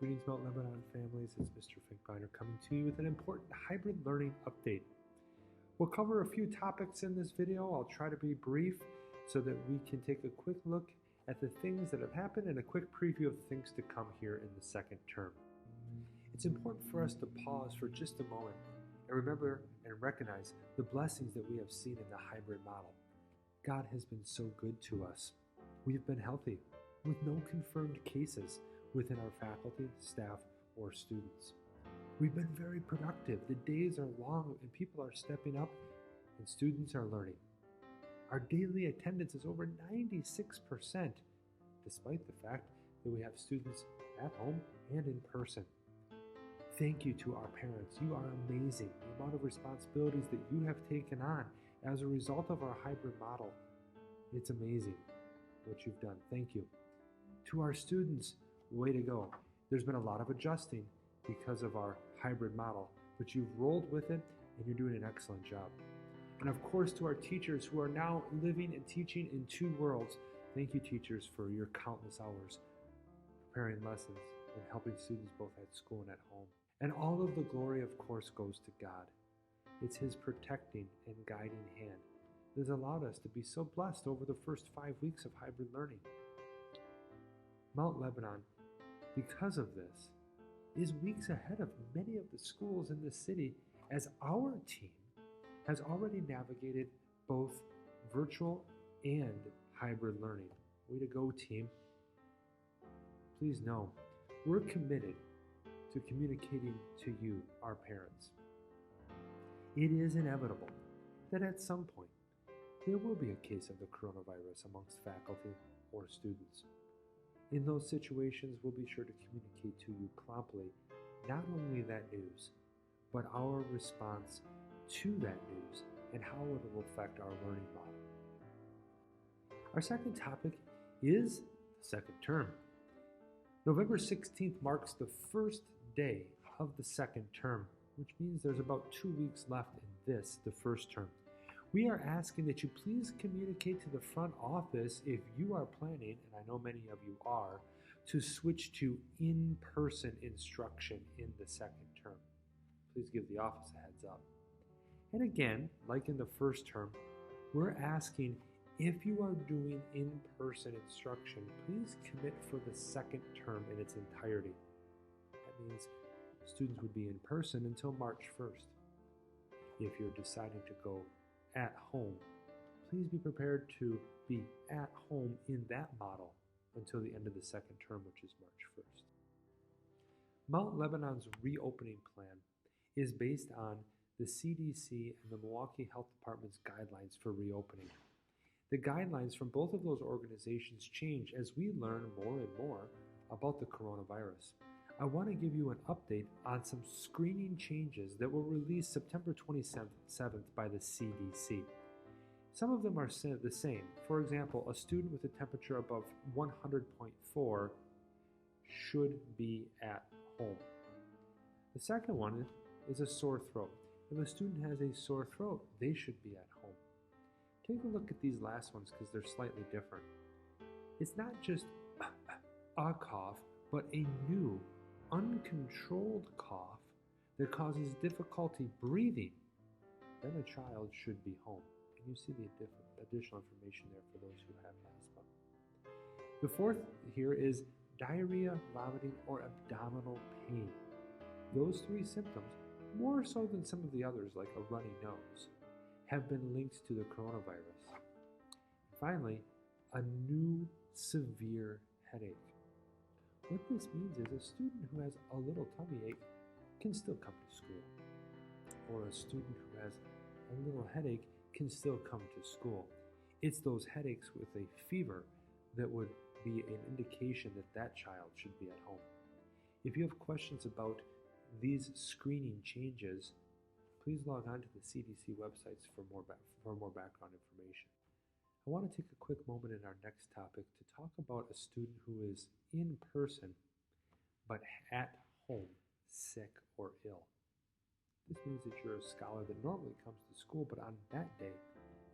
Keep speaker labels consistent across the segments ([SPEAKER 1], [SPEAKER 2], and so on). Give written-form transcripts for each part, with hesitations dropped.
[SPEAKER 1] Greetings, Mount Lebanon families. It's Mr. Finkbeiner coming to you with an important hybrid learning update. We'll cover a few topics in this video. I'll try to be brief so that we can take a quick look at the things that have happened and a quick preview of things to come here in the second term. It's important for us to pause for just a moment and remember and recognize the blessings that we have seen in the hybrid model. God has been so good to us. We've been healthy with no confirmed cases within our faculty, staff, or students. We've been very productive. The days are long and people are stepping up and students are learning. Our daily attendance is over 96%, despite the fact that we have students at home and in person. Thank you to our parents. You are amazing. The amount of responsibilities that you have taken on as a result of our hybrid model, it's amazing what you've done. Thank you. To our students, way to go. There's been a lot of adjusting because of our hybrid model, but you've rolled with it and you're doing an excellent job. And of course, to our teachers who are now living and teaching in two worlds, thank you, teachers, for your countless hours preparing lessons and helping students both at school and at home. And all of the glory, of course, goes to God. It's His protecting and guiding hand that has allowed us to be so blessed over the first 5 weeks of hybrid learning. Mount Lebanon, because of this, is weeks ahead of many of the schools in the city as our team has already navigated both virtual and hybrid learning. Way to go, team. Please know, we're committed to communicating to you, our parents. It is inevitable that at some point there will be a case of the coronavirus amongst faculty or students. In those situations, we'll be sure to communicate to you promptly not only that news, but our response to that news and how it will affect our learning model. Our second topic is the second term. November 16th marks the first day of the second term, which means there's about 2 weeks left in this, the first term. We are asking that you please communicate to the front office if you are planning, and I know many of you are, to switch to in-person instruction in the second term. Please give the office a heads up. And again, like in the first term, we're asking if you are doing in-person instruction, please commit for the second term in its entirety. That means students would be in person until March 1st. If you're deciding to go at home, please be prepared to be at home in that model until the end of the second term, which is March 1st. Mount Lebanon's reopening plan is based on the CDC and the Milwaukee Health Department's guidelines for reopening. The guidelines from both of those organizations change as we learn more and more about the coronavirus. I want to give you an update on some screening changes that were released September 27th by the CDC. Some of them are the same. For example, a student with a temperature above 100.4 should be at home. The second one is a sore throat. If a student has a sore throat, they should be at home. Take a look at these last ones because they're slightly different. It's not just a cough, but a new, uncontrolled cough that causes difficulty breathing. Then a child should be home. And you see the additional information there for those who have asthma. The fourth here is diarrhea, vomiting, or abdominal pain. Those three symptoms, more so than some of the others like a runny nose, have been linked to the coronavirus. Finally, a new severe headache. What this means is a student who has a little tummy ache can still come to school, or a student who has a little headache can still come to school. It's those headaches with a fever that would be an indication that that child should be at home. If you have questions about these screening changes, please log on to the CDC websites for more background information. I want to take a quick moment in our next topic to talk about a student who is in person but at home sick or ill. This means that you're a scholar that normally comes to school, but on that day,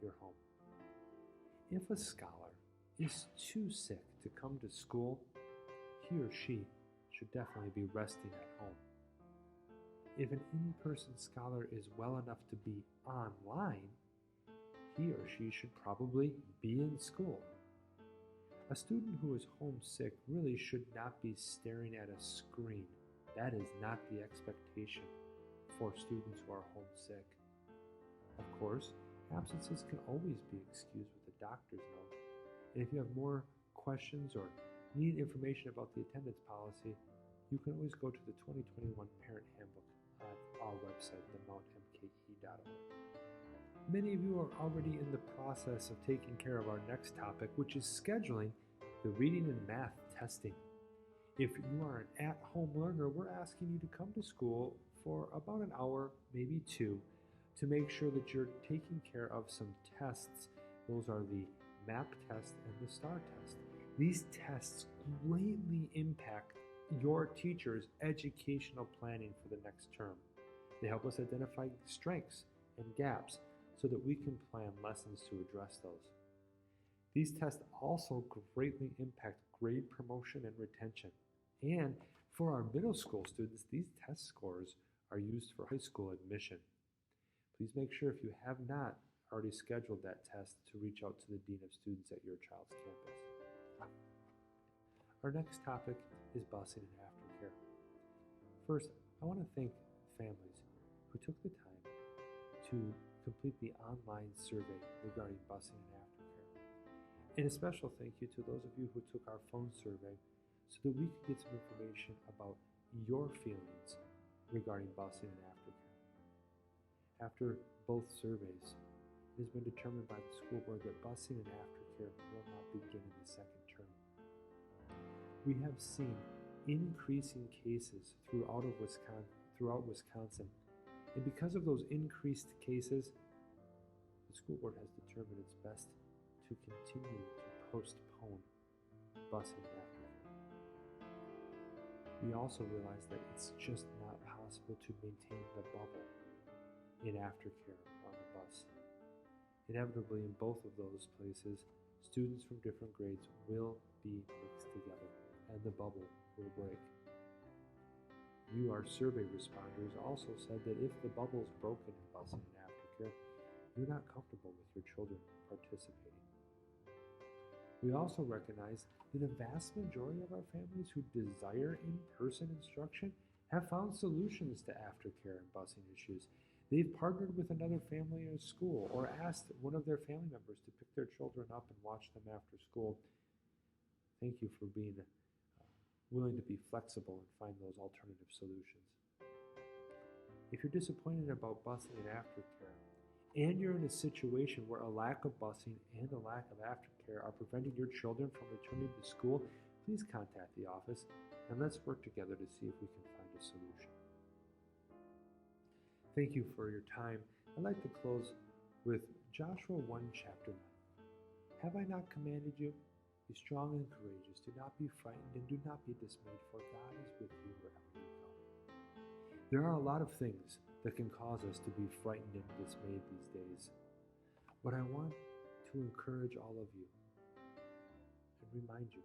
[SPEAKER 1] you're home. If a scholar is too sick to come to school, he or she should definitely be resting at home. If an in-person scholar is well enough to be online, he or she should probably be in school. A student who is homesick really should not be staring at a screen. That is not the expectation for students who are homesick. Of course, absences can always be excused with a doctor's note. And if you have more questions or need information about the attendance policy, you can always go to the 2021 Parent Handbook at our website, themountmke.org. Many of you are already in the process of taking care of our next topic, which is scheduling the reading and math testing. If you are an at-home learner, we're asking you to come to school for about an hour, maybe two, to make sure that you're taking care of some tests. Those are the MAP test and the STAR test. These tests greatly impact your teacher's educational planning for the next term. They help us identify strengths and gaps so that we can plan lessons to address those. These tests also greatly impact grade promotion and retention. And for our middle school students, these test scores are used for high school admission. Please make sure if you have not already scheduled that test to reach out to the Dean of Students at your child's campus. Our next topic is busing and aftercare. First, I want to thank families who took the time to complete the online survey regarding busing and aftercare. And a special thank you to those of you who took our phone survey so that we could get some information about your feelings regarding busing and aftercare. After both surveys, it has been determined by the school board that busing and aftercare will not begin in the second term. We have seen increasing cases throughout Wisconsin, and because of those increased cases, the school board has determined it's best to continue to postpone busing and aftercare. We also realize that it's just not possible to maintain the bubble in aftercare on the bus. Inevitably, in both of those places, students from different grades will be mixed together, and the bubble will break. You, our survey responders, also said that if the bubble is broken in busing and aftercare, you're not comfortable with your children participating. We also recognize that a vast majority of our families who desire in-person instruction have found solutions to aftercare and busing issues. They've partnered with another family in a school or asked one of their family members to pick their children up and watch them after school. Thank you for being willing to be flexible and find those alternative solutions. If you're disappointed about busing and aftercare, and you're in a situation where a lack of busing and a lack of aftercare are preventing your children from returning to school, please contact the office and let's work together to see if we can find a solution. Thank you for your time. I'd like to close with Joshua 1, chapter 9. Have I not commanded you? Be strong and courageous. Do not be frightened and do not be dismayed, for God is with you wherever you go. There are a lot of things that can cause us to be frightened and dismayed these days. But I want to encourage all of you and remind you,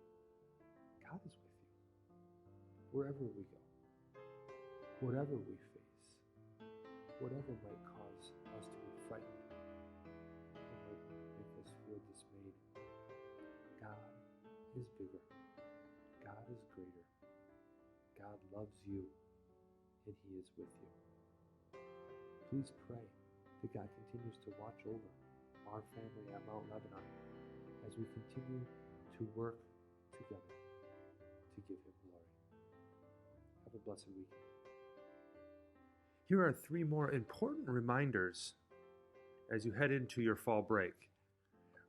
[SPEAKER 1] God is with you wherever we go, whatever we face, whatever might cause us to be frightened or might make us feel dismayed. God is bigger. God is greater. God loves you, and He is with you. Please pray that God continues to watch over our family at Mount Lebanon as we continue to work together to give Him glory. Have a blessed weekend. Here are 3 more important reminders as you head into your fall break.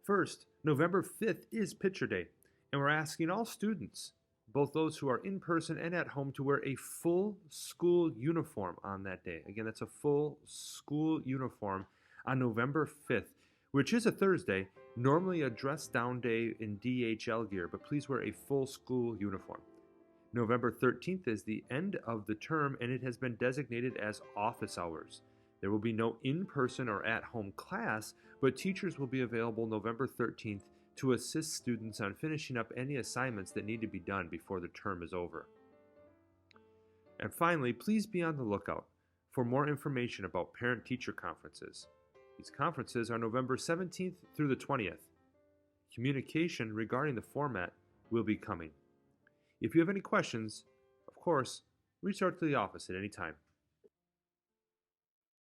[SPEAKER 1] First, November 5th is Picture Day, and we're asking all students, both those who are in person and at home, to wear a full school uniform on that day. Again, that's a full school uniform on November 5th, which is a Thursday, normally a dress-down day in DHL gear, but please wear a full school uniform. November 13th is the end of the term, and it has been designated as office hours. There will be no in-person or at-home class, but teachers will be available November 13th to assist students on finishing up any assignments that need to be done before the term is over. And finally, please be on the lookout for more information about parent-teacher conferences. These conferences are November 17th through the 20th. Communication regarding the format will be coming. If you have any questions, of course, reach out to the office at any time.